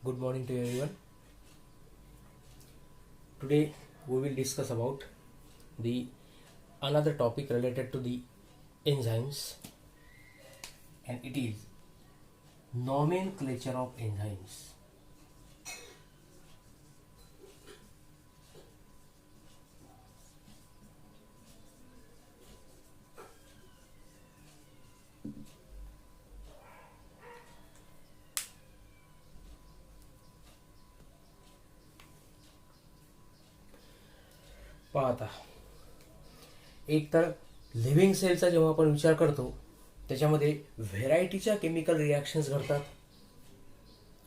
Good morning to everyone. Today we will discuss about the another topic related to the enzymes, and it is nomenclature of enzymes. पहा आता, एक तर living सेलचा जेव्हा आपण विचार करतो त्याच्यामध्ये व्हेरायटीच्या केमिकल रिॲक्शन्स घडतात,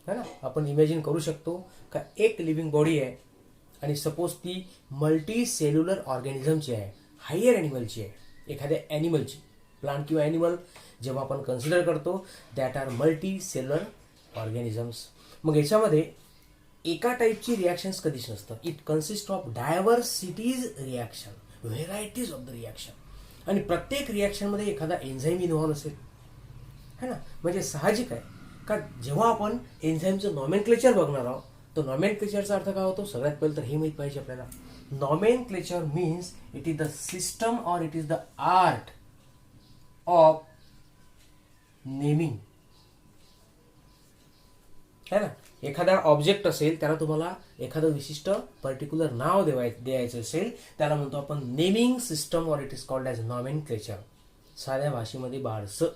है ना. आपण इमॅजिन करू शकतो का एक लिव्हिंग बॉडी आहे आणि सपोज ती मल्टी सेल्युलर ऑर्गॅनिझमची आहे, हायर ॲनिमलची आहे, एखाद्या ॲनिमलची, प्लांट किंवा ॲनिमल जेव्हा आपण कन्सिडर करतो that are multicellular organisms. मग याच्यामध्ये एका टाईपची रिॲक्शन्स कधीच नसतं. It consist of diversities reaction, varieties of the reaction, आणि प्रत्येक रिॲक्शनमध्ये एखादा एन्झाईम इन्व्हॉल्व असेल, है ना. म्हणजे साहजिक आहे का जेव्हा आपण एन्झाईमचं नॉमेनक्लेचर बघणार आहोत तर नॉमेनक्लेचरचा अर्थ काय होतो, सगळ्यात पहिलं तर हे माहीत पाहिजे आपल्याला. Nomenclature means it is the system or it is the art of naming, है ना. एखादा ऑब्जेक्ट असेल त्याला तुम्हाला एखादं विशिष्ट पर्टिक्युलर नाव द्यायचं असेल त्याला म्हणतो आपण नेमिंग सिस्टम, और it is called as nomenclature, साध्या भाषेमध्ये बारसं.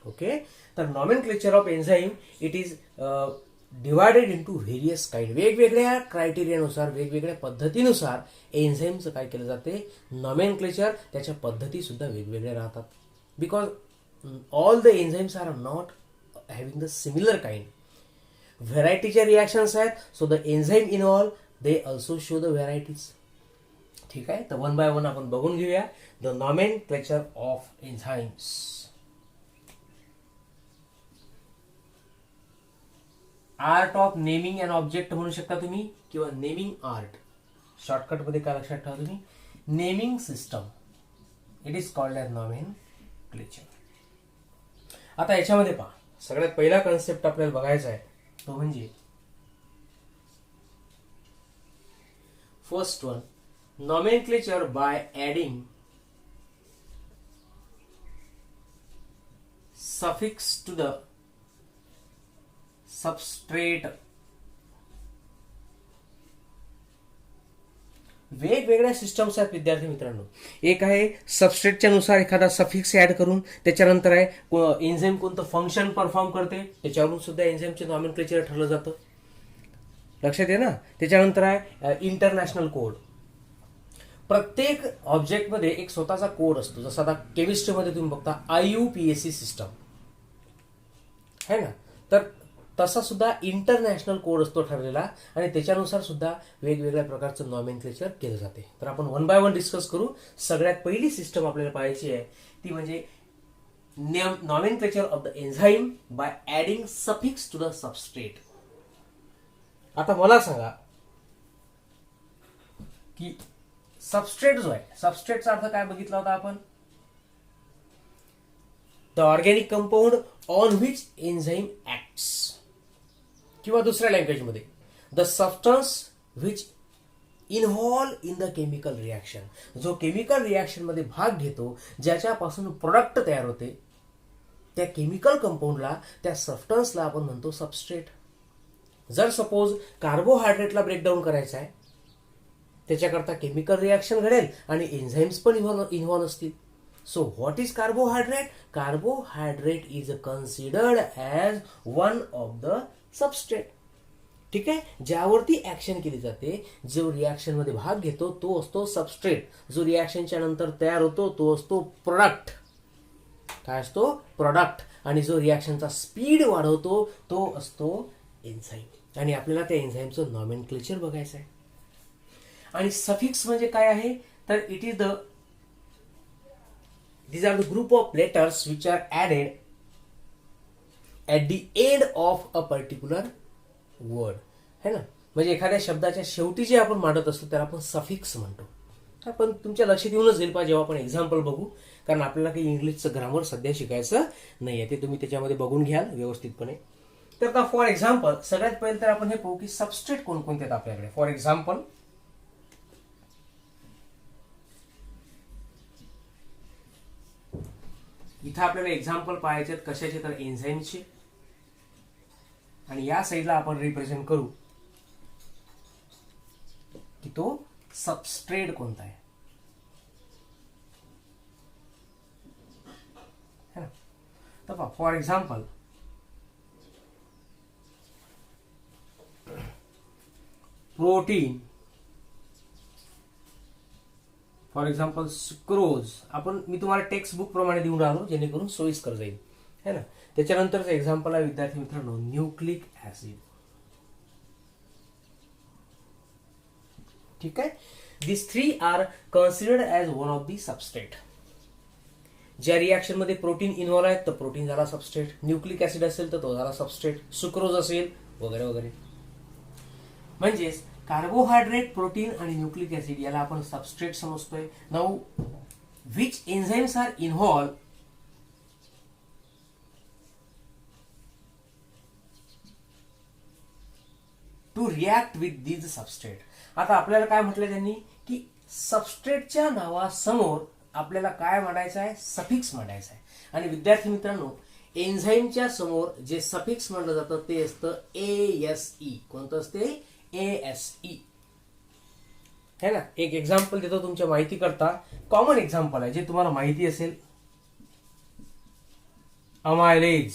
ओके. तर nomenclature of enzyme it is divided into various kind. वेगवेगळ्या क्रायटेरियानुसार, वेगवेगळ्या पद्धतीनुसार एन्झाईमचं काय केलं जाते, नॉमेनक्लेचर, त्याच्या पद्धती सुद्धा वेगवेगळ्या राहतात. Because all the enzymes are not having the similar kind. व्हेरायटीच्या रिॲक्शन्स आहेत, so the enzyme involve they also show the varieties. ठीक आहे. तर वन बाय वन आपण बघून घेऊया the nomenclature of enzymes. Art of naming and object म्हणू शकता तुम्ही, किंवा नेमिंग आर्ट. शॉर्टकटमध्ये काय लक्षात ठेवा तुम्ही, naming system, it is called as nomenclature. आता याच्यामध्ये पहा, सगळ्यात पहिला कन्सेप्ट आपल्याला बघायचा आहे तो म्हणजे first one, nomenclature bye adding suffix to the substrate. वेगवेगळ्या सिस्टम्स आहेत विद्यार्थी मित्रांनो. एक आहे सबस्ट्रेटच्या नुसार एखादा सफिक्स ऍड करून, त्याच्यानंतर आहे एन्झाईम कोणतं फंक्शन परफॉर्म करते त्याच्यावरून सुद्धा एन्झाईमचे नॉमेनक्लेचर ठरलं जातं, लक्षात आहे ना. त्याच्यानंतर आहे इंटरनॅशनल कोड. प्रत्येक ऑब्जेक्टमध्ये एक स्वतःचा कोड असतो. जसं आता केमिस्ट्रीमध्ये तुम्ही बघता IUPAC सिस्टम है ना, तर तसा सुद्धा इंटरनॅशनल कोड असतो ठरलेला, आणि त्याच्यानुसार सुद्धा वेगवेगळ्या प्रकारचं नॉमेनक्लेचर केलं जाते. तर आपण वन बाय वन डिस्कस करू. सगळ्यात पहिली सिस्टम आपल्याला पाहायची आहे ती म्हणजे nomenclature of the enzyme by adding suffix to the substrate. आता मला सांगा की सबस्ट्रेट जो आहे, सबस्ट्रेटचा अर्थ काय बघितला होता आपण, the organic compound on which enzyme acts, किंवा दुसऱ्या लँग्वेजमध्ये the substance which involve in the chemical reaction. जो केमिकल रिॲक्शन मध्ये भाग घेतो, ज्याच्यापासून प्रोडक्ट तयार होते, त्या केमिकल कंपाऊंडला, त्या सबस्टन्सला आपण म्हणतो सबस्ट्रेट. जर सपोज कार्बोहायड्रेटला ब्रेकडाऊन करायचं आहे, त्याच्याकरता केमिकल रिॲक्शन घडेल आणि एन्झाईम्स पण इन्व्हॉल्व असतील. So what is carbohydrate? Carbohydrate is considered as one of the substrate. ठीक आहे. ज्यावरती ऍक्शन केली जाते, जो रिॲक्शन मध्ये भाग घेतो तो असतो सबस्ट्रेट. जो रिॲक्शनच्या नंतर तयार होतो तो असतो प्रोडक्ट. काय असतो? प्रोडक्ट. आणि जो रिॲक्शनचा स्पीड वाढवतो तो असतो एन्झाईम. आणि आपल्याला त्या एन्झाईमचं नॉमेनक्लेचर बघायचं आहे. आणि सफिक्स म्हणजे काय आहे, तर it is the these are the group of letters which are added at the end of a particular word, है ना. म्हणजे एखाद्या शब्दाच्या शेवटी जे आपण मांडत असतो त्याला आपण सफिक्स म्हणतो. आपण तुमच्या लक्षात येऊनच जाईल पाहिजे जेव्हा आपण एक्झाम्पल बघू, कारण आपल्याला काही इंग्लिशचं ग्रामर सध्या शिकायचं नाही आहे, ते तुम्ही त्याच्यामध्ये बघून घ्याल व्यवस्थितपणे. तर आता फॉर एक्झाम्पल सगळ्यात पहिले तर आपण हे पाहू की सबस्ट्रेट कोणकोणते आहेत आपल्याकडे. फॉर एक्झाम्पल इथं आपल्याला एक्झाम्पल पाहायचे आहेत कशाचे, तर एन्झाईमचे. आणि या साईडला आपण रिप्रेझेंट करू की तो सबस्ट्रेट कोणता आहे. तर for example protein, for example sucrose. मी तुम्हाला टेक्स्ट बुक प्रमाणे देऊन राहिलो जेणेकरून सोयीस्कर जाईल है ना. त्याच्यानंतरचं एक्झाम्पल आहे विद्यार्थी मित्रांनो न्यूक्लिक ऍसिड. ठीक आहे. This three are considered as one of the substrate. ज्या रिॲक्शन मध्ये प्रोटीन इन्व्हॉल्व आहेत तर प्रोटीन झाला सबस्ट्रेट, न्यूक्लिक ऍसिड असेल तर तो झाला सबस्ट्रेट, सुक्रोज असेल वगैरे वगैरे. म्हणजेच कार्बोहायड्रेट, प्रोटीन आणि न्यूक्लिक ऍसिड याला आपण सबस्ट्रेट समजतोय. Now which enzymes are involve to react with these substrate. आता आपल्याला काय म्हटलं त्यांनी की सबस्ट्रेटच्या नावासमोर आपल्याला काय म्हणायचं आहे, सफिक्स म्हणायचं आहे. आणि विद्यार्थी मित्रांनो एन्झाईमच्या समोर जे सफिक्स म्हणलं जातं ते असतं ASE. कोणतं असते, ASE है ना. एक एक्झाम्पल देतो तुमच्या माहिती करता, कॉमन एक्झाम्पल आहे जे तुम्हाला माहिती असेल. अमायलेज,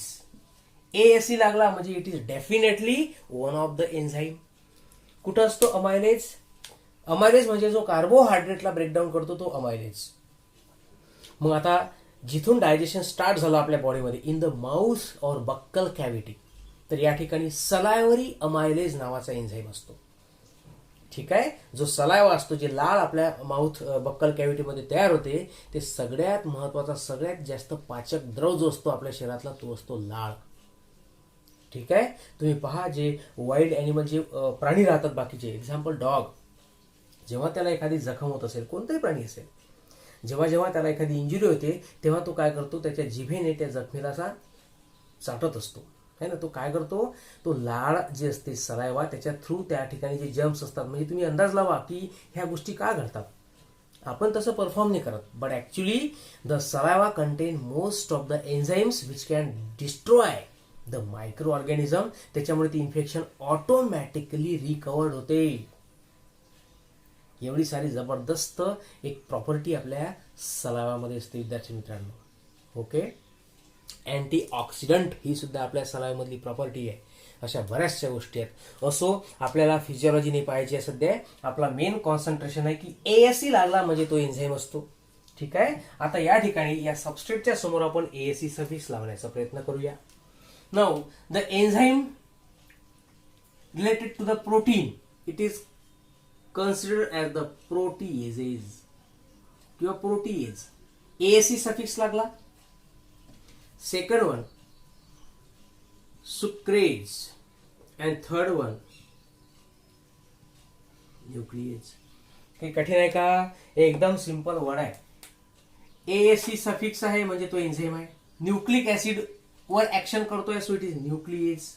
ASE लागला म्हणजे it is definitely one of the enzyme. कुठं असतो अमायलेज? अमायलेज म्हणजे जो कार्बोहायड्रेटला ब्रेकडाऊन करतो तो अमायलेज. मग आता जिथून डायजेशन स्टार्ट झालं आपल्या बॉडीमध्ये इन द माउथ और बक्कल कॅव्हिटी, तर या ठिकाणी सलायवरी अमायलेज नावाचा एन्झाईम असतो. ठीक आहे. जो सलायवा असतो, जे लाळ आपल्या माउथ बक्कल कॅव्हिटीमध्ये तयार होते, ते सगळ्यात महत्वाचा सगळ्यात जास्त पाचक द्रव जो असतो आपल्या शरीरातला तो असतो लाळ. ठीक आहे. तुम्ही पहा जे वाईल्ड ॲनिमल जे प्राणी राहतात बाकीचे, एक्झाम्पल डॉग, जेव्हा त्याला एखादी जखम होत असेल, कोणताही प्राणी असेल, जेव्हा जेव्हा त्याला एखादी इंजुरी होते तेव्हा तो काय करतो, त्याच्या जिभेने त्या जखमेला चाटत असतो है ना. तो काय करतो, तो लाळ जे असते सलायवा त्याच्या थ्रू त्या ठिकाणी जे जर्म्स असतात, म्हणजे तुम्ही अंदाज लावा की ह्या गोष्टी का घडतात. आपण तसं परफॉर्म नाही करत, but actually the saliva contain most of the enzymes which can destroy the microorganism. त्याच्यामुळे ती इन्फेक्शन ऑटोमॅटिकली रिकवर्ड होते. एवढी सारी जबरदस्त एक प्रॉपर्टी आपल्या सलावामध्ये असते विद्यार्थी मित्रांनो. ओके. अँटीऑक्सिडंट ही सुद्धा आपल्या सलावामधली प्रॉपर्टी आहे. अशा बऱ्याचशा गोष्टी आहेत. असो, आपल्याला फिजिओलॉजी नाही पाहिजे सध्या. आपला मेन कॉन्सन्ट्रेशन आहे की ASE लागला म्हणजे तो एन्झाईम असतो. ठीक आहे. आता या ठिकाणी या सबस्ट्रेटच्या समोर आपण ASE सफिक्स लावण्याचा प्रयत्न करूया. Now the enzyme related to the protein it is considered as the proteases किंवा प्रोटीएज. ASE सफिक्स लागला. Second one sucrase and third one nuclease. काही कठीण आहे का? एकदम सिंपल वर्ड आहे. ASE सफिक्स आहे म्हणजे तो एन्झाईम आहे. न्यूक्लिक ऍसिड वर ऍक्शन करतोय सो इट इज न्यूक्लिएज.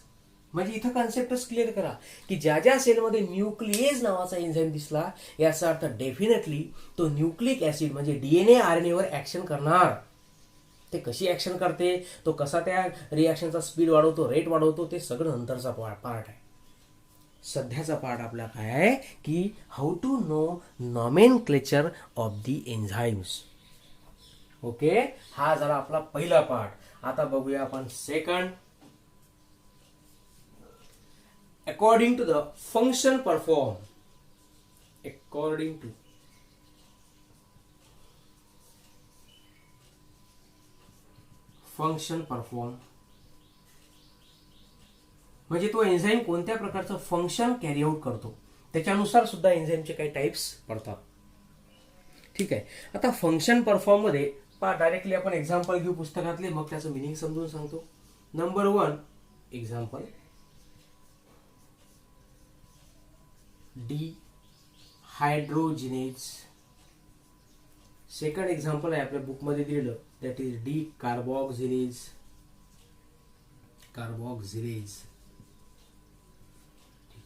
म्हणजे इथं कन्सेप्टच क्लिअर करा की ज्या ज्या सेलमध्ये न्यूक्लिएज नावाचा एन्झाईम दिसला याचा अर्थ डेफिनेटली तो न्यूक्लिक ऍसिड म्हणजे DNA RNA वर ऍक्शन करणार. ते कशी ऍक्शन करते, तो कसा त्या रिॲक्शनचा स्पीड वाढवतो, रेट वाढवतो, ते सगळं नंतरचा पार्ट आहे. सध्याचा पार्ट आपला काय आहे की how to know nomenclature of the enzymes. Okay. हा झाला आपला पहिला पार्ट. आता बघूया आपण second. According to the function performed, according to function performed म्हणजे तो एन्झाईम कोणत्या प्रकारचं फंक्शन कॅरी आउट करतो त्याच्यानुसार सुद्धा एन्झाईमचे काही टाइप्स पडतात. ठीक आहे. आता फंक्शन परफॉर्म मध्ये डायरेक्टली आपण एक्झाम्पल घेऊ पुस्तकातले, मग त्याचं मिनिंग समजून सांगतो. Number 1 example dehydrogenase. Second example आहे आपल्या बुकमध्ये दिलेलं, that is decarboxylase.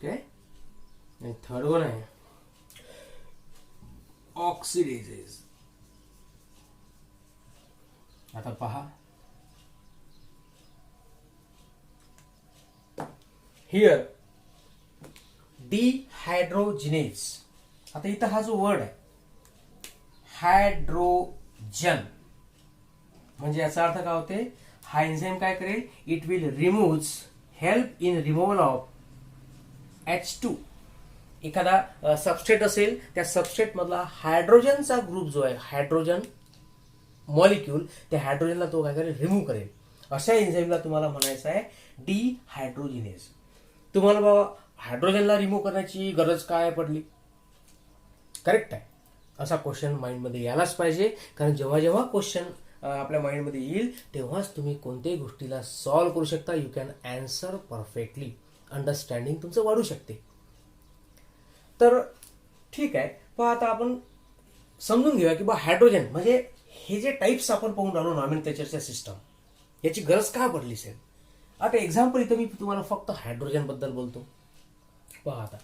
Okay. आणि थर्ड वन आहे ऑक्सिडेजेस. आता पहा, हिअर डिहायड्रोजिनेज. आता इथं हा जो वर्ड आहे हायड्रोजन, म्हणजे याचा अर्थ काय होते, हा एन्झाईम काय करेल, it will remove, help in removal of H2. एखादा सबस्ट्रेट असेल, त्या सबस्ट्रेट मधला हायड्रोजनचा ग्रुप जो आहे, हायड्रोजन मॉलिक्यूल, त्या हायड्रोजनला तो काय करेल, रिमूव्ह करेल. अशा एन्झाईमला तुम्हाला म्हणायचं आहे डिहायड्रोजिनेज. तुम्हाला बाबा हायड्रोजनला रिमूव्ह करण्याची गरज काय पडली? करेक्ट आहे. असा क्वेश्चन माइंडमध्ये यायलाच पाहिजे, कारण जेव्हा जेव्हा क्वेश्चन आपल्या माइंडमध्ये येईल तेव्हाच तुम्ही कोणत्याही गोष्टीला सॉल्व्ह करू शकता. You can answer perfectly. Understanding तुमचं वाढू शकते. तर ठीक आहे, पण आता आपण समजून घेऊया की बा हायड्रोजन म्हणजे हे जे टाईप्स आपण पाहून राहिलो नॉमेनक्लेचरच्या सिस्टम, याची गरज का पडली असेल. आता एक्झाम्पल इथं मी तुम्हाला फक्त हायड्रोजन बद्दल बोलतो. पहा आता,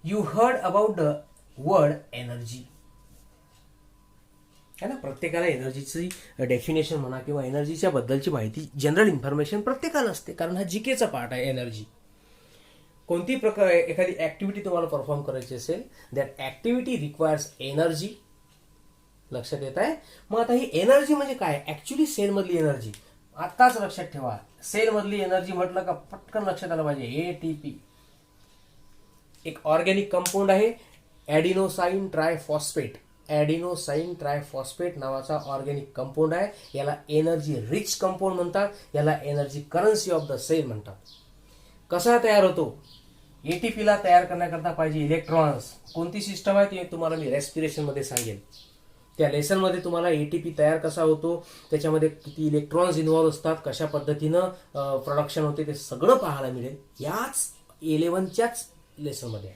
you heard about the word energy. है ना, प्रत्येकाला एनर्जीची डेफिनेशन म्हणा किंवा एनर्जीच्या बद्दलची माहिती, जनरल इन्फॉर्मेशन प्रत्येकाला असते, कारण हा जीकेचा पार्ट आहे एनर्जी. कोणती प्रकार एखादी ऍक्टिव्हिटी तुम्हाला परफॉर्म करायची असेल, दॅट ऍक्टिव्हिटी रिक्वायर्स एनर्जी. लक्षात येत आहे. मग आता ही एनर्जी म्हणजे काय, ऍक्च्युली सेलमधली एनर्जी. आताच लक्षात ठेवा, सेलमधली एनर्जी म्हटलं का पटकन लक्षात आलं पाहिजे एटीपी. एक ऑर्गॅनिक कंपाऊंड आहे ॲडिनोसाइन ट्रायफॉस्फेट. ॲडिनोसाइन ट्रायफॉस्फेट नावाचा ऑर्गॅनिक कंपाऊंड आहे. याला एनर्जी रिच कंपाऊंड म्हणतात, याला energy currency of the cell म्हणतात. कसा तयार होतो, एटीपीला तयार करण्याकरता पाहिजे इलेक्ट्रॉन्स. कोणती सिस्टम आहे ते तुम्हाला मी रेस्पिरेशन मध्ये सांगेल. त्या लेसन मध्ये तुम्हाला एटीपी तयार कसा होतो, त्याच्यामध्ये किती इलेक्ट्रॉन्स इन्व्हॉल्व असतात, कशा पद्धतीनं प्रोडक्शन होते, ते सगळं पाहायला मिळेल याच 11च्याच लेसन मध्ये.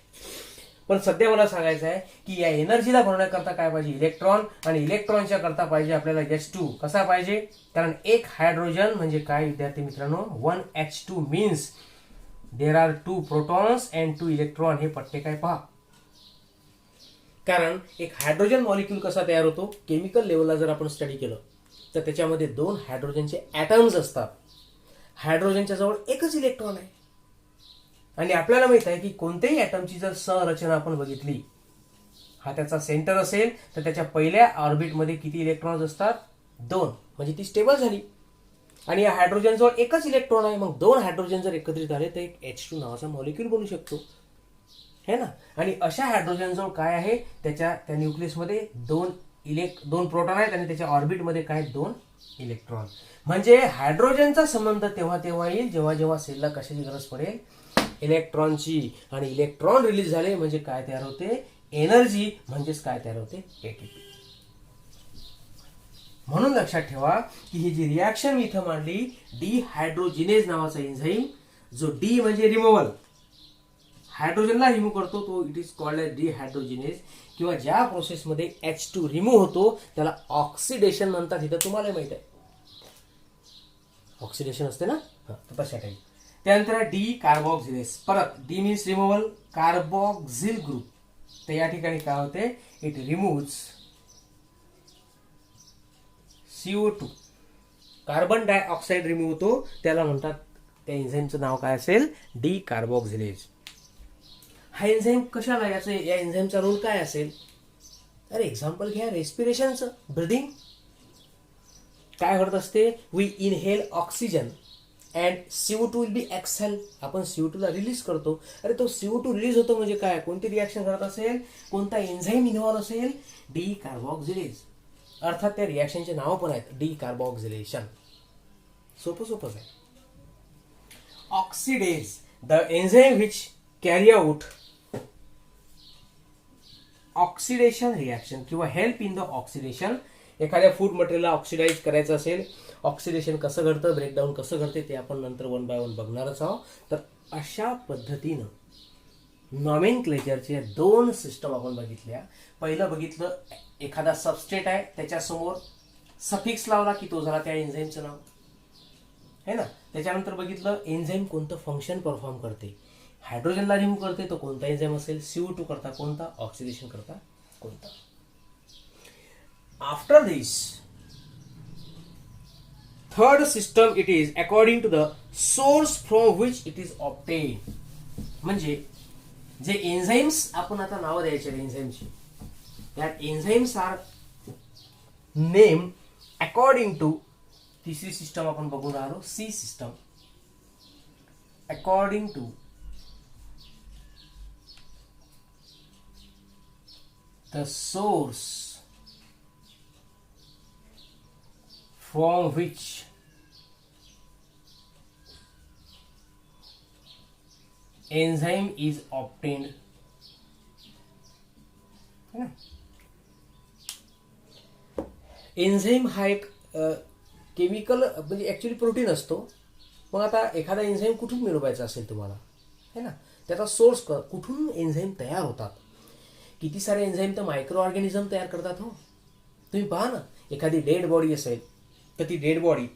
पण सध्या मला सांगायचं आहे की या एनर्जीला भरण्याकरता काय पाहिजे, इलेक्ट्रॉन. आणि इलेक्ट्रॉनच्या करता पाहिजे आपल्याला H2. कसा पाहिजे, कारण एक हायड्रोजन म्हणजे काय विद्यार्थी मित्रांनो, 1H2 means there are 2 protons and 2 electron. हे पट्टे काय पहा, कारण एक हायड्रोजन मॉलिक्यूल कसा तयार होतो, केमिकल लेवलला जर आपण स्टडी केलं तर त्याच्यामध्ये 2 हायड्रोजनचे ॲटम्स असतात. हायड्रोजनच्या जवळ एकच इलेक्ट्रॉन आहे. आणि आपल्याला माहित आहे की कोणत्याही ॲटमची जर संरचना आपण बघितली, हा त्याचा सेंटर असेल तर त्याच्या पहिल्या ऑर्बिटमध्ये किती इलेक्ट्रॉन्स असतात, 2. म्हणजे ती स्टेबल झाली. आणि या हायड्रोजनजवळ एकच इलेक्ट्रॉन आहे. मग 2 हायड्रोजन जर एकत्रित झाले तर एक H2 नावाचा मॉलिक्यूल बनू शकतो, है ना. आणि अशा हायड्रोजनजवळ काय आहे, त्या न्यूक्लियसमध्ये 2 प्रोटॉन आहेत आणि त्याच्या ऑर्बिटमध्ये काय 2 इलेक्ट्रॉन. म्हणजे हायड्रोजनचा संबंध तेव्हा येईल जेव्हा जेव्हा सेलला कशाची गरज पडेल, इलेक्ट्रॉनची. आणि इलेक्ट्रॉन रिलीज झाले म्हणजे काय तयार होते, एनर्जी. म्हणजेच काय तयार होते, एटीपी. म्हणून लक्षात ठेवा की ही जी रिॲक्शन मी इथं मांडली, डिहायड्रोजिनेज नावाचा एन्झाईम, जो डी म्हणजे रिमूव्हल, हायड्रोजनला रिमूव्ह करतो, तो इट इज कॉल्ड एज डिहायड्रोजिनेज. किंवा ज्या प्रोसेसमध्ये H2 रिमूव्ह होतो त्याला ऑक्सिडेशन म्हणतात. इथं तुम्हाला माहित आहे ऑक्सिडेशन असते ना, तशा टाईप. त्यानंतर डी कार्बोक्सिलेज. परत D means removal, carboxyl group. तर या ठिकाणी काय होते, it remove CO2, carbon dioxide remove होतो, त्याला म्हणतात, त्या एन्झाईमचं नाव काय असेल, डी कार्बोक्सिलेज. हा एन्झाईम कशाला, या एन्झाईमचा रोल काय असेल. अरे एक्झाम्पल घ्या रेस्पिरेशनचं, ब्रीदिंग. काय घडत असते, we inhale oxygen and CO2 will be exhale. आपण CO2 ला रिलीज करतो. अरे तो CO2 रिलीज होतो म्हणजे काय, कोणती रिॲक्शन करत असेल, कोणता एन्झाईम इन्व्हॉल्व असेल, डी कार्बोक्सिलेज. अर्थात त्या रिॲक्शनचे नाव पण आहेत, डी कार्बोक्सिलेशन. सोपंच आहे. Oxidase, the enzyme which carry out oxidation reaction किंवा हेल्प इन द ऑक्सिडेशन. एखाद्या फूड मटेरियलला ऑक्सिडाइज करायचं असेल, ऑक्सिडेशन कसं घडतं, ब्रेकडाऊन कसं घडते ते आपण नंतर 1 बाय 1 बघणारच आहोत. तर अशा पद्धतीनं नॉमेनक्लेचरचे 2 सिस्टम आपण बघितल्या. पहिलं बघितलं, एखादा सबस्ट्रेट आहे त्याच्यासमोर सफिक्स लावला की तो झाला त्या एन्झाईमचं नाव. है ना. त्याच्यानंतर बघितलं एन्झाईम कोणतं फंक्शन परफॉर्म करते. हायड्रोजनला रिमूव्ह करते तो कोणता एन्झाईम असेल, CO2 करता कोणता, ऑक्सिडेशन करता कोणता. After this third system it is according to the source from which it is obtain. म्हणजे जे एन्झाईम्स आपण आता नावं द्यायचे एन्झाईमची, that enzymes are name according to. तिसरी सिस्टम आपण बघून राहिलो C system. According to the source from which enzyme is obtained. Enzyme हा एक केमिकल म्हणजे ऍक्च्युली प्रोटीन असतो. मग आता एखादा एन्झाईम कुठून मिळवायचा असेल तुम्हाला, है ना, त्याचा सोर्स कुठून एन्झाईम तयार होतात. किती सारे एन्झाईम तर मायक्रो ऑर्गॅनिझम तयार करतात. हो, तुम्ही पहा ना, एखादी डेड बॉडी असेल तर ती डेड बॉडी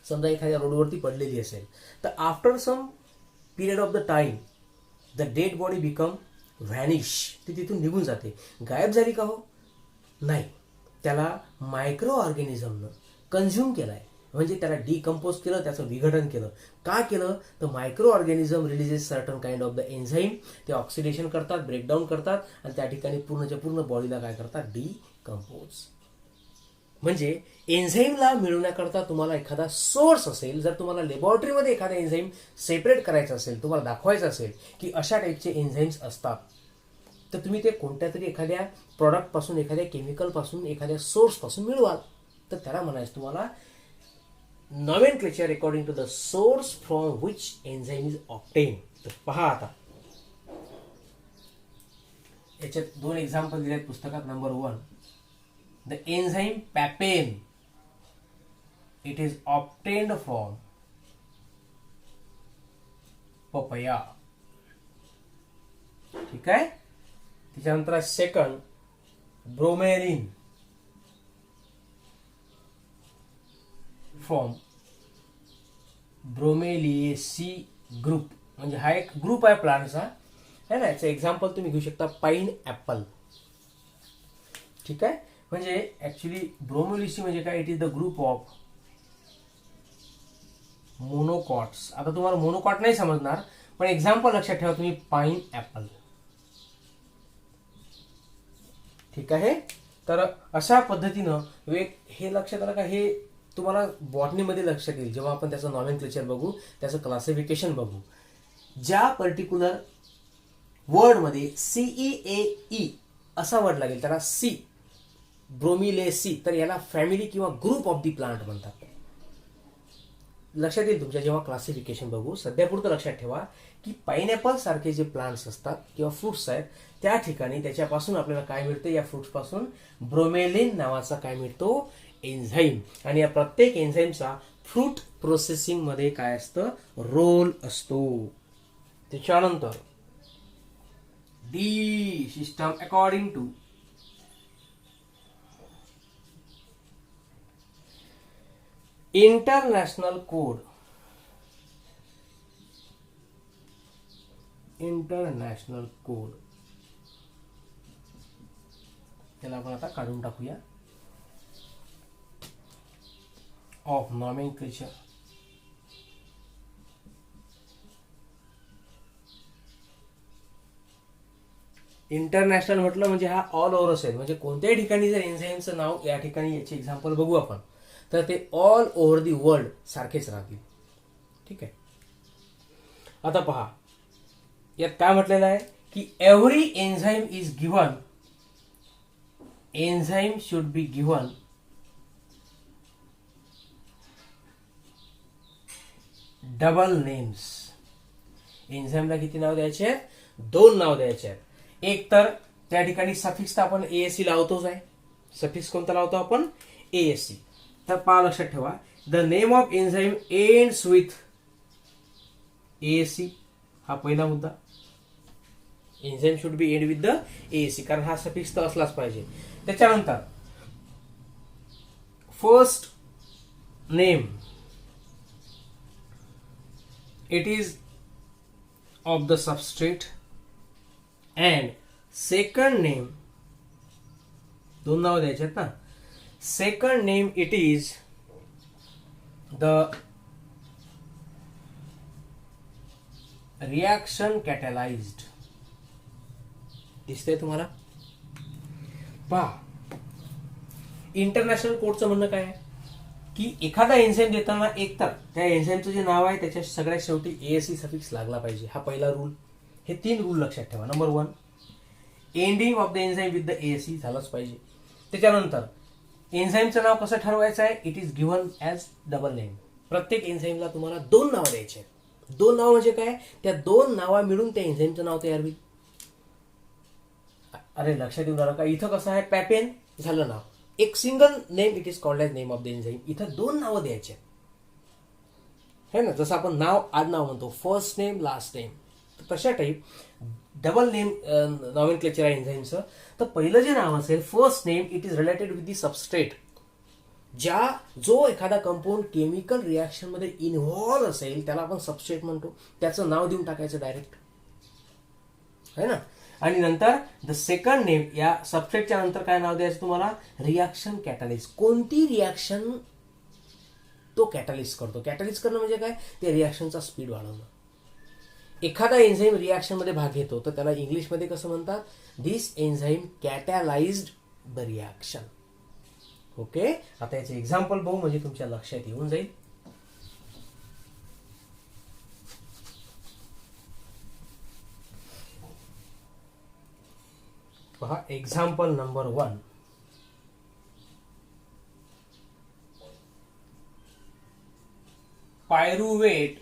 समजा एखाद्या रोडवरती पडलेली असेल तर after some period of the time the dead body become vanish. ती तिथून निघून जाते. गायब झाली का? हो, नाही. त्याला मायक्रो ऑर्गॅनिझमनं कन्झ्युम केलाय, म्हणजे त्याला डिकम्पोज केलं, त्याचं विघटन केलं. का केलं तर micro organism releases certain kind of the enzyme. ते ऑक्सिडेशन करतात, ब्रेकडाऊन करतात आणि त्या ठिकाणी पूर्णच्या पूर्ण बॉडीला काय करतात, डिकम्पोज. म्हणजे एन्झाईमला मिळवण्याकरता तुम्हाला एखादा सोर्स असेल. जर तुम्हाला लॅबोरेटरीमध्ये एखादा एन्झाईम सेपरेट करायचा असेल, तुम्हाला दाखवायचं असेल की अशा टाईपचे एन्झाईम्स असतात, तर तुम्ही ते कोणत्या तरी एखाद्या प्रॉडक्टपासून, एखाद्या केमिकलपासून, एखाद्या सोर्सपासून मिळवाल. तर त्याला म्हणायचं तुम्हाला nomenclature according to the source from which enzyme is obtained. तर पहा आता याच्यात दोन एक्झाम्पल दिले आहेत पुस्तकात. Number 1, the enzyme papain it is obtained from papaya. ठीक आहे. त्याच्यानंतर second, bromelain from bromeliaceae group. म्हणजे हा एक ग्रुप आहे प्लांटचा, है ना. याचं एक्झाम्पल तुम्ही घेऊ शकता पाईन ऍपल. ठीक आहे. म्हणजे ऍक्च्युली ब्रोमेलिएसी म्हणजे काय, it is the group of monocots. आता तुम्हाला मोनोकॉट नाही समजणार, पण एक्झाम्पल लक्षात ठेवा तुम्ही, पाईन ऍपल. ठीक आहे. तर अशा पद्धतीनं हे लक्षात आलं का, हे तुम्हाला बॉटनीमध्ये लक्षात येईल जेव्हा आपण त्याचं नॉमेनक्लेचर बघू, त्याचं क्लासिफिकेशन बघू. ज्या पर्टिक्युलर वर्डमध्ये CEAE असा वर्ड लागेल त्याला सी, ब्रोमिलेसी, तर याला फॅमिली किंवा ग्रुप ऑफ दी प्लांट म्हणतात. लक्षात येईल तुमच्या जेव्हा क्लासिफिकेशन बघू. सध्यापुरतं लक्षात ठेवा की पाइनएपल सारखे जे प्लांट्स असतात किंवा फ्रुट्स आहेत त्या ठिकाणी त्याच्यापासून आपल्याला काय मिळतं, या फ्रुट्सपासून ब्रोमेलिन नावाचा काय मिळतो, एन्झाईम. आणि या प्रत्येक एन्झाईमचा फ्रूट प्रोसेसिंग मध्ये काय असतं, रोल असतो. त्याच्यानंतर the system according to international code. International code त्याला आपण आता काढून टाकूया. Of nomenclature. इंटरनॅशनल म्हटलं म्हणजे हा ऑल ओव्हर असेल. म्हणजे कोणत्याही ठिकाणी जर एन्झाईमचं नाव या ठिकाणी याचे एक्झाम्पल बघू आपण, तर ते ऑल ओव्हर दी वर्ल्ड सारखेच राहतील. ठीक आहे. आता पहा यात काय म्हटलेलं आहे की every enzyme is given, enzyme should be given double names. एन्झाईमला किती नाव द्यायचे आहेत, 2 नाव द्यायचे आहेत. एक तर त्या ठिकाणी सफिक्स तर आपण ASC लावतोच आहे. सफिक्स कोणता लावतो आपण, ASC. तर पहा लक्षात ठेवा, the name of enzyme ends with ASC. हा पहिला मुद्दा. Enzyme should B end with the ASC, कारण हा सफिक्स तर असलाच पाहिजे. त्याच्यानंतर first name it is of the substrate, and second name, दोन नाव द्यायचे आहेत ना, second name it is the reaction catalyzed. दिसतंय तुम्हाला? पहा, इंटरनॅशनल कोडचं म्हणणं काय आहे की एखादा एन्झाईम देताना एकतर त्या एन्झाईमचं जे नाव आहे त्याच्या सगळ्यात शेवटी एएसई सफिक्स लागला पाहिजे. हा पहिला रूल. हे 3 रूल लक्षात ठेवा. Number 1, ending of the enzyme with the ASE झालंच पाहिजे. त्याच्यानंतर एन्झाईमचं नाव कसं ठरवायचं आहे, it is given as double name. प्रत्येक एन्झाईमला तुम्हाला 2 नावं द्यायचे आहेत. 2 नावं म्हणजे काय, त्या 2 नावा मिळून त्या एन्झाईमचं नाव तयार होईल. अरे लक्षात येऊन राहिलं का, इथं कसं आहे, पॅपेन झालं नाव, एक single name, it is called as name of the enzyme. इथं 2 नावं द्यायचे है ना, जसं आपण नाव आडनाव म्हणतो, फर्स्ट नेम लास्ट नेम, तशा टाईप डबल नेम नॉमेनक्लेचर आहे एन्झाईमचं. तर पहिलं जे नाव असेल first name, it is related with the substrate. जो एखादा कंपाऊंड केमिकल रिॲक्शन मध्ये इन्व्हॉल्व असेल त्याला आपण सबस्ट्रेट म्हणतो. त्याचं नाव देऊन टाकायचं डायरेक्ट, है ना. आणि नंतर द सेकंड नेम, या सबस्ट्रेटच्या नंतर काय नाव द्यायचं तुम्हाला, रिॲक्शन कॅटलिस्ट. कोणती रिॲक्शन तो कॅटलिस्ट करतो. कॅटलिस्ट करणं म्हणजे काय, ते रिॲक्शनचा स्पीड वाढवणं. एखादा एन्झाईम रिॲक्शन मध्ये भाग घेतो तर त्याला इंग्लिशमध्ये कसं म्हणतात, this enzyme catalysed the reaction. Okay, आता याचे एक्झाम्पल बघू म्हणजे तुमच्या लक्षात येऊन जाईल. पहा, एक्झाम्पल नंबर 1, पायरुवेट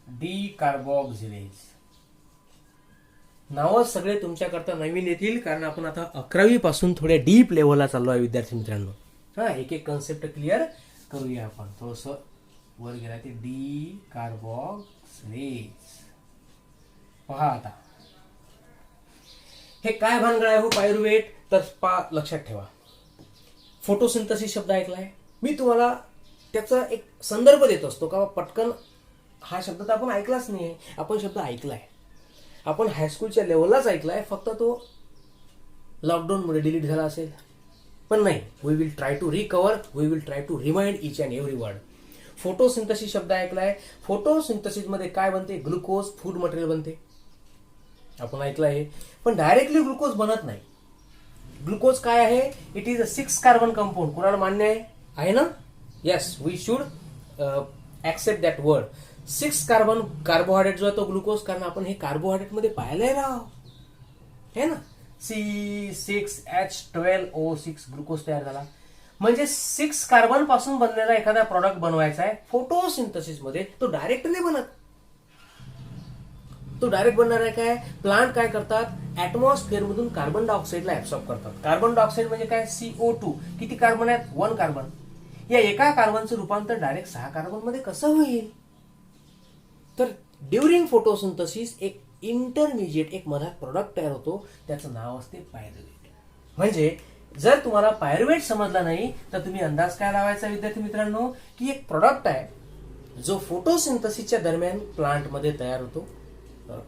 डिकार्बोक्सिलेज. नावं सगळे तुमच्याकरता नवीन येतील कारण आपण आता 11वी पासून थोड्या डीप लेवलला चाललो आहे विद्यार्थी मित्रांनो. हा, एक एक कन्सेप्ट क्लिअर करूया आपण. थोडस वर गेला ते डिकार्बोक्सिलेज. पहा आता हे काय भानगड आहे हो पायरुवेट, तर लक्षात ठेवा. फोटोसिंथेसिस शब्द ऐकलाय मी, तुम्हाला त्याचा एक संदर्भ देत असतो का, पटकन हा शब्द तर आपण ऐकलाच नाही. आपण शब्द ऐकलाय, आपण हायस्कूलच्या लेवललाच ऐकलाय, फक्त तो लॉकडाऊनमुळे डिलीट झाला असेल. पण नाही, we will try to recover, we will try to remind each and every word. Photosynthesis शब्द ऐकलाय. फोटोसिंथेसिस मध्ये काय बनते, ग्लुकोज फूड मटेरियल बनते, आपण ऐकलं आहे. पण डायरेक्टली ग्लुकोज बनत नाही. ग्लुकोज काय आहे, it is a 6 carbon compound. कुणाला मान्य आहे ना, yes, we should accept that word. 6 carbon carbohydrate जो आहे तो ग्लुकोज, कारण आपण हे कार्बोहायड्रेट मध्ये पाहिलंय राव, है ना. C6H12O6 ग्लुकोज तयार झाला. म्हणजे 6 कार्बन पासून बनलेला एखादा प्रॉडक्ट बनवायचा आहे फोटोसिंथेसिस मध्ये, तो डायरेक्ट नाही बनत. तो डायरेक्ट बनणार आहे काय, प्लांट काय करतात, ऍटमॉस्फिअर मधून कार्बन डायऑक्साईडला ऍब्सॉर्ब करतात. कार्बन डायऑक्साईड म्हणजे काय, CO2. किती कार्बन आहेत, 1 कार्बन. या एका कार्बनचं रूपांतर डायरेक्ट 6 कार्बन मध्ये कसं होईल. तर ड्युरिंग फोटोसिंथेसिस एक इंटरमिजिएट, एक मधात प्रोडक्ट तयार होतो, त्याचं नाव असते पायरुवेट. म्हणजे जर तुम्हाला पायरुवेट समजला नाही तर तुम्ही अंदाज काय लावायचा विद्यार्थी मित्रांनो, की एक प्रोडक्ट आहे जो फोटोसिंथेसिसच्या दरम्यान प्लांटमध्ये तयार होतो.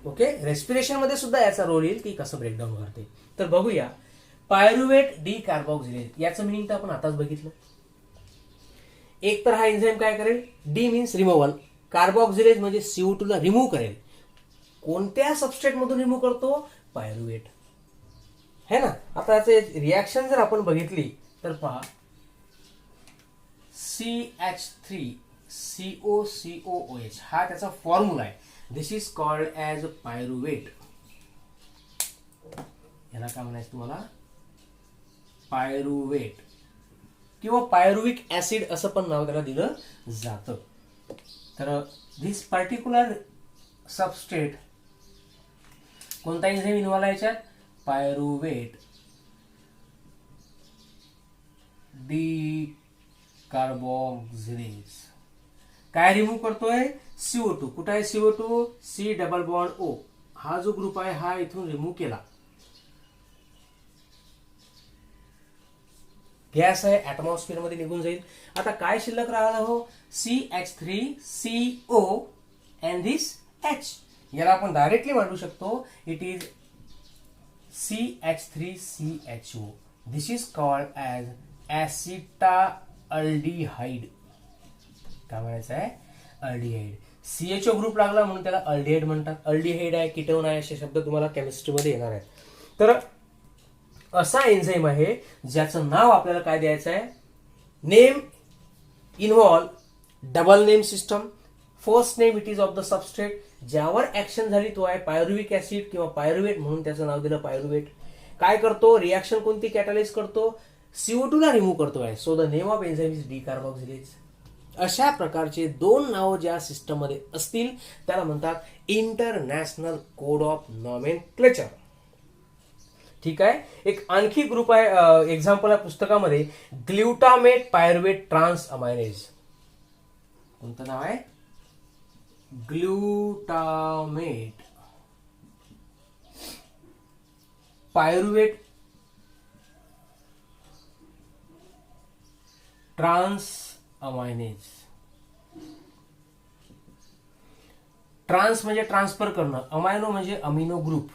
ओके, रेस्पिरेशन मध्ये सुद्धा याचा रोल येईल की कसं ब्रेकडाऊन करते. तर बघूया, पायरुवेट डिकार्बोक्सिलेज याचं मिनिंग तर आपण आताच बघितलं. एक तर हा एन्झाईम काय करेल, डी मीन्स रिमूव्हल, कार्बोक्सिलेज म्हणजे CO2 ला रिमूव्ह करेल. कोणत्या सबस्ट्रेट मधून रिमूव्ह करतो, पायरुवेट, है ना. आता याचे रिॲक्शन जर आपण बघितली तर पहा, CH3COCOOH हा त्याचा फॉर्म्युला आहे. दिस इज कॉल्ड ॲज पायरुवेट. याला काय म्हणायचं तुम्हाला, पायरुवेट किंवा पायरुविक ऍसिड असं पण नाव त्याला दिलं जातं. तर दिस पर्टिक्युलर सबस्ट्रेट, कोणता एन्झाईम इन्व्हॉल्व आहे याच्यात, पायरुवेट डिकार्बोक्सिलेज. काय रिमूव्ह करतोय, CO2. कुठं आहे CO2, C double bond O. हा जो ग्रुप आहे हा इथून रिमूव्ह केला. गॅस आहे ऍटमॉस्फिअर मध्ये निघून जाईल. आता काय शिल्लक राहिलं हो, CH3CO अँड दिस H. याला आपण डायरेक्टली मांडू शकतो, it is CH3CHO. This is called as acetaldehyde. काय म्हणायचं आहे, अल्डिहाइड. CHO ग्रुप लागला म्हणून त्याला अल्डिहाइड म्हणतात. अल्डिहाइड आहे, कीटोन आहे, असे शब्द तुम्हाला केमिस्ट्रीमध्ये येणार आहेत. तर असा एन्झाईम आहे ज्याचं नाव आपल्याला काय द्यायचं आहे, name involve double name system. First name it is of the substrate, ज्यावर ऍक्शन झाली तो आहे पायरुविक ऍसिड किंवा पायरुवेट म्हणून त्याचं नाव दिलं पायरुवेट. काय करतो, रिॲक्शन कोणती कॅटलाइज करतो, CO2 ला रिमूव्ह करतोय. So the name of enzyme is decarboxylase. अशा प्रकारचे दोन नाव ज्या सिस्टम मध्ये असतील त्याला म्हणतात इंटरनॅशनल कोड ऑफ नॉमेनक्लेचर. ठीक आहे. एक आणखी ग्रुप आहे, एक्झाम्पल आहे पुस्तकामध्ये, ग्लुटामेट पायरुवेट ट्रान्स अमायनेज. कोणतं नाव आहे, glutamate pyruvate transaminase. Trans म्हणजे ट्रान्सफर करणं, अमायनो म्हणजे अमिनो ग्रुप.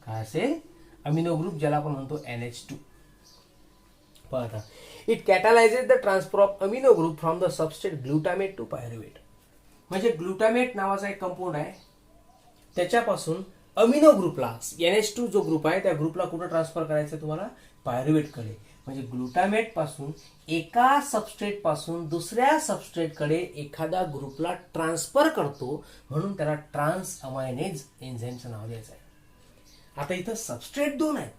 काय असेल, अमिनो ग्रुप, ज्याला आपण म्हणतो NH2. पहा, it catalyses the transfer of amino group from the substrate glutamate to pyruvate. म्हणजे ग्लुटामेट नावाचा एक कंपाऊंड आहे, त्याच्यापासून अमिनो ग्रुपला NH2 जो ग्रुप आहे त्या ग्रुपला कुठं ट्रान्सफर करायचं तुम्हाला, पायरुवेटकडे. म्हणजे ग्लुटामेट पासून एका सबस्ट्रेट पासून दुसऱ्या सबस्ट्रेटकडे एखादा ग्रुपला ट्रान्सफर करतो, म्हणून त्याला ट्रान्स अमायनेज एन्झाईमचं नाव द्यायचं आहे. आता इथं सबस्ट्रेट 2 आहेत,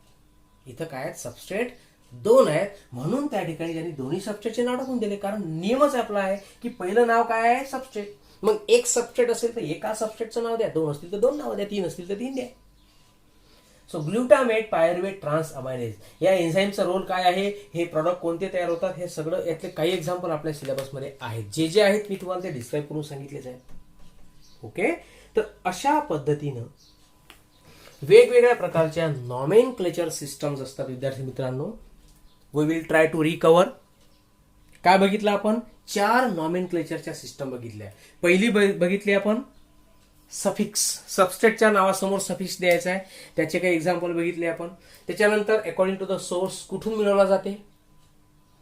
इथं काय आहेत, सबस्ट्रेट 2 आहेत, म्हणून त्या ठिकाणी त्यांनी दोन्ही सबस्ट्रेटचे नाव टाकून दिले. कारण नियमच आपला आहे की पहिलं नाव काय आहे, सबस्ट्रेट. मग एक सबस्ट्रेट असेल तर एका सबस्ट्रेटचं नाव द्या, 2 असतील तर 2 नाव द्या, 3 असतील तर 3 द्या. सो ग्लुटामेट पायरुवेट ट्रान्स अमायनेज या एन्झाईमचा रोल काय आहे, हे प्रॉडक्ट कोणते तयार होतात, हे सगळं यातले काही एक्झाम्पल आपल्या सिलेबसमध्ये आहेत. जे जे आहेत मी तुम्हाला ते डिस्क्राईब करून सांगितलेच आहेत. ओके. तर अशा पद्धतीनं वेगवेगळ्या प्रकारच्या नॉमेनक्लेचर सिस्टम्स असतात विद्यार्थी मित्रांनो. We will try to recover. काय बघितलं आपण, 4 नॉमेनक्लेचरच्या सिस्टम बघितल्या. पहिली बघितली आपण सफिक्स, सबस्ट्रेटच्या नावासमोर सफिक्स द्यायचा आहे, त्याचे काही एक्झाम्पल बघितले आपण. त्याच्यानंतर अकॉर्डिंग टू द सोर्स कुठून मिळवला जाते.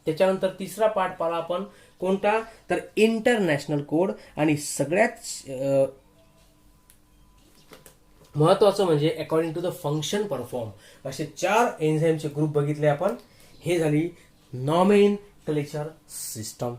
त्याच्यानंतर तिसरा पार्ट पाहिला आपण, कोणता, तर इंटरनॅशनल कोड. आणि सगळ्यात महत्वाचं म्हणजे according to the function perform. असे 4 एन्झाईमचे ग्रुप बघितले आपण. हे झाली नॉमेनक्लेचर सिस्टम.